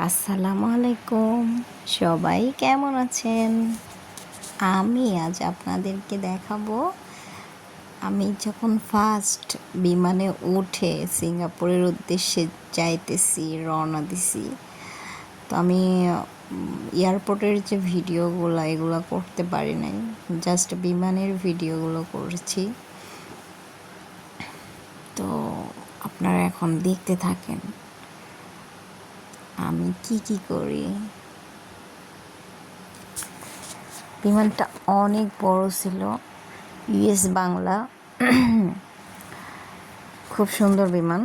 আসসালামু আলাইকুম, সবাই কেমন আছেন? আমি আজ আপনাদেরকে দেখাবো আমি যখন ফার্স্ট বিমানে উঠে সিঙ্গাপুরের উদ্দেশ্যে যাইতেছি, রওনা দিছি। তো আমি এয়ারপোর্টের যে ভিডিওগুলো এগুলো করতে পারি নাই, জাস্ট বিমানের ভিডিওগুলো করেছি। তো আপনারা এখন দেখতে থাকেন আমি কি করি। বিমানটা অনেক বড় ছিল, ইউএস বাংলা, খুব সুন্দর বিমান।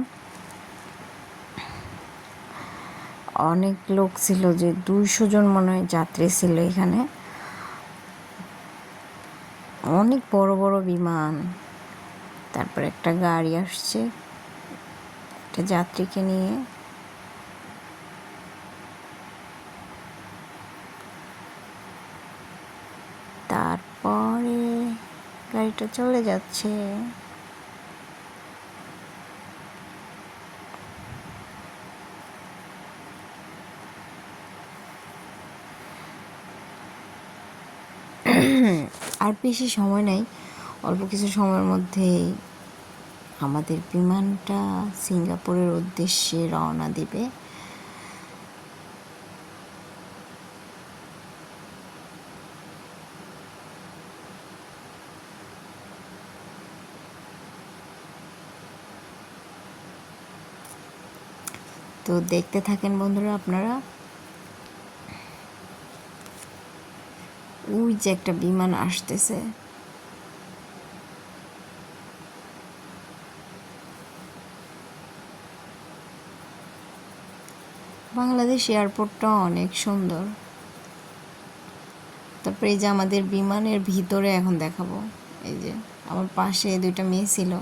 অনেক লোক ছিল, যে 200 জন মনে হয় যাত্রী ছিল এখানে। অনেক বড় বড় বিমান। তারপর একটা গাড়ি আসছে একটা যাত্রীকে নিয়ে। তারপরে গাড়িটা চলে যাচ্ছে। আর বেশি সময় নেই, অল্প কিছু সময়ের মধ্যেই আমাদের বিমানটা সিঙ্গাপুরের উদ্দেশ্যে রওনা দিবে। তো দেখতে থাকেন বন্ধুরা আপনারা। ওই যে একটা বিমান আসতেছে। বাংলাদেশ এয়ারপোর্টটা অনেক সুন্দর। তারপরে এই যে আমাদের বিমানের ভিতরে এখন দেখাবো। এই যে আমার পাশে 2টা মেয়ে ছিল,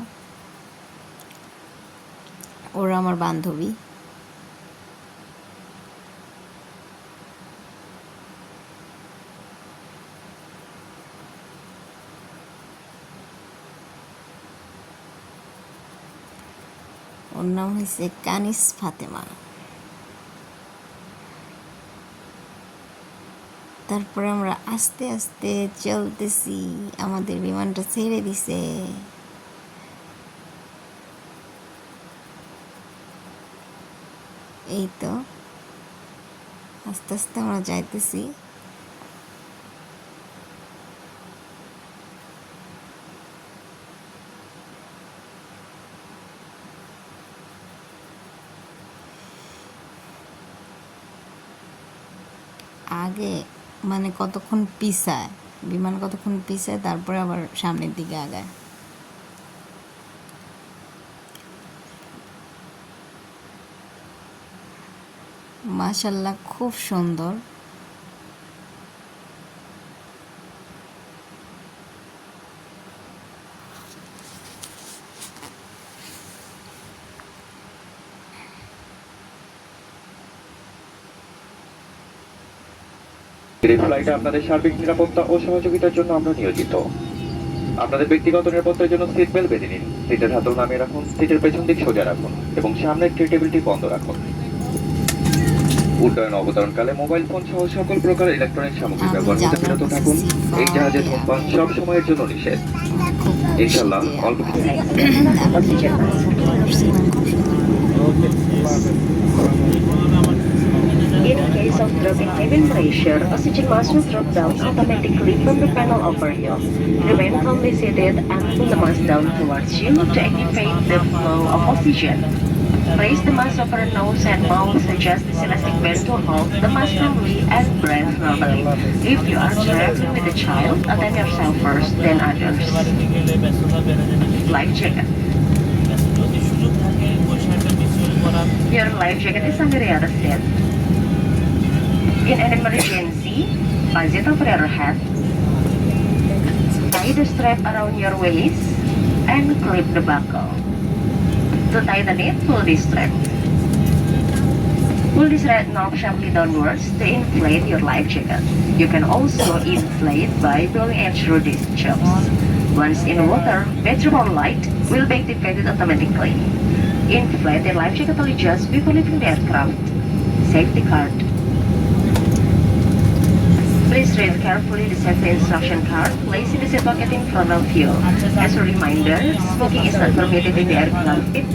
ওরা আমার বান্ধবী। ওর নাম হয়েছে কানিস ফাতেমা। তারপরে আমরা আস্তে আস্তে চলতেছি, আমাদের বিমানটা ছেড়ে দিছে। এই তো আস্তে আস্তে আমরা যাইতেছি। আগে মানে কতক্ষণ পিছায় বিমান, কতক্ষণ পিছায়, তারপরে আবার সামনের দিকে আগায়। মাশাল্লাহ, খুব সুন্দর। এই ফ্লাইটে আপনাদের সার্বিক নিরাপত্তা ও সহযোগিতার জন্য আমরা নিয়োজিত। আপনাদের ব্যক্তিগত নিরাপত্তার জন্য সিট বেল্ট বেঁধে নিন, সিটের হাতল নামিয়ে রাখুন, সিটের পেছন দিক সোজা রাখুন এবং সামনের ট্রে টেবিলটি বন্ধ রাখুন। উড্ডয়ন অবতরণকালে মোবাইল ফোন সহ সকল প্রকার ইলেকট্রনিক সামগ্রী ব্যবহার করতে বিরত থাকুন। এই জাহাজে ধূমপান সব সময়ের জন্য নিষেধ। ইনশাআল্লাহ অল্প In case of dropping cabin pressure, oxygen mask will drop down automatically from the panel over you. Remain calmly seated and pull the mask down towards you to activate the flow of oxygen. Raise the mask over nose and mouth, adjust this elastic band to hold the mask firmly and breathe normally. If you are traveling with a child, attend yourself first, then others. Life jacket. Your life jacket is under the other seat. In an emergency, pass it over your head. Tie the strap around your waist and clip the buckle. To tighten it, pull this strap. Pull this red knob sharply downwards to inflate your life jacket. You can also inflate by blowing it through these tubes. Once in water, battery or light will be activated automatically. Inflate the life jacket only just before leaving the aircraft. safety card. Please read carefully the safety instruction card placed in the seat pocket in front of you. As a reminder, smoking is not permitted in the aircraft.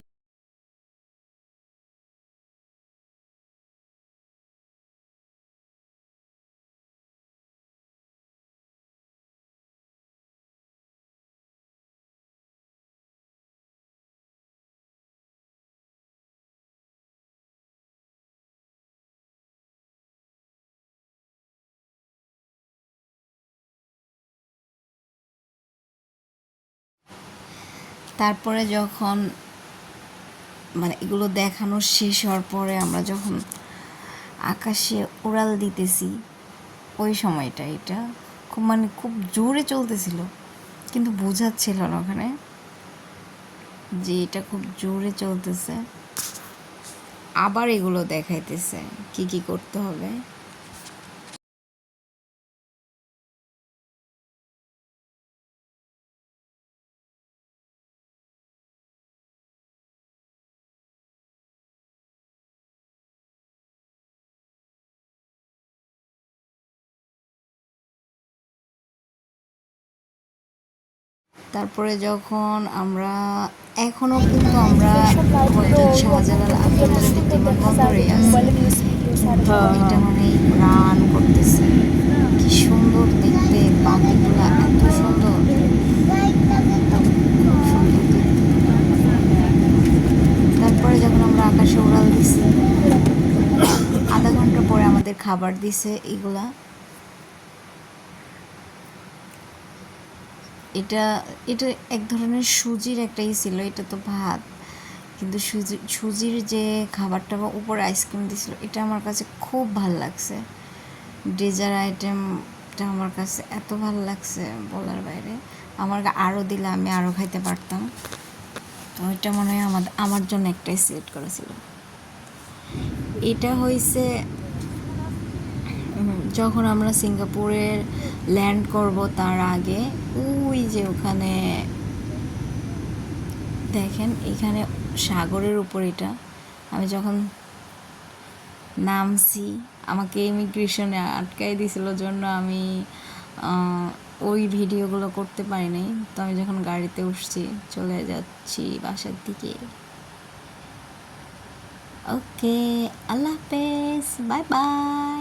তারপরে যখন মানে এগুলো দেখানো শেষ হওয়ার পরে আমরা যখন আকাশে উড়াল দিতেছি ওই সময়টা এটা খুব মানে খুব জোরে চলতেছিল, কিন্তু বোঝাচ্ছিল না ওখানে যে এটা খুব জোরে চলতেছে। আবার এগুলো দেখাইতেছে কি কি করতে হবে। তারপরে যখন আমরা এখনও কিন্তু আমরা হয়তো শাহজালাল আন্তর্জাতিক বিমানবন্দরে আছি, এটা মানে রান করতেছে। কি সুন্দর দেখতে, পাখিগুলা এত সুন্দর, খুব সুন্দর দেখতে। তারপরে যখন আমরা আকাশে উড়াল দিছি, আধা ঘন্টা পরে আমাদের খাবার দিছে এগুলা। এটা এটা এক ধরনের সুজির একটাই ছিল, এটা তো ভাত, কিন্তু সুজির যে খাবারটা বা উপরে আইসক্রিম দিছিল, এটা আমার কাছে খুব ভাল লাগছে। ডেজার্ট আইটেমটা আমার কাছে এত ভালো লাগছে বলার বাইরে। আমার আরও দিলে আমি আরও খাইতে পারতাম। তো এটা মনে হয় আমার জন্য একটাই সিলেক্ট করা ছিল। এটা হয়েছে যখন আমরা সিঙ্গাপুরে ল্যান্ড করব তার আগে। ওই যে ওখানে দেখেন, এখানে সাগরের উপর এটা। আমি যখন নামছি আমাকে ইমিগ্রেশনে আটকাই দিছিল জন্য আমি ওই ভিডিওগুলো করতে পারি নাই। তো আমি যখন গাড়িতে উঠছি চলে যাচ্ছি বাসার দিকে। ওকে, আল্লাহ হাফেজ, বাই বাই।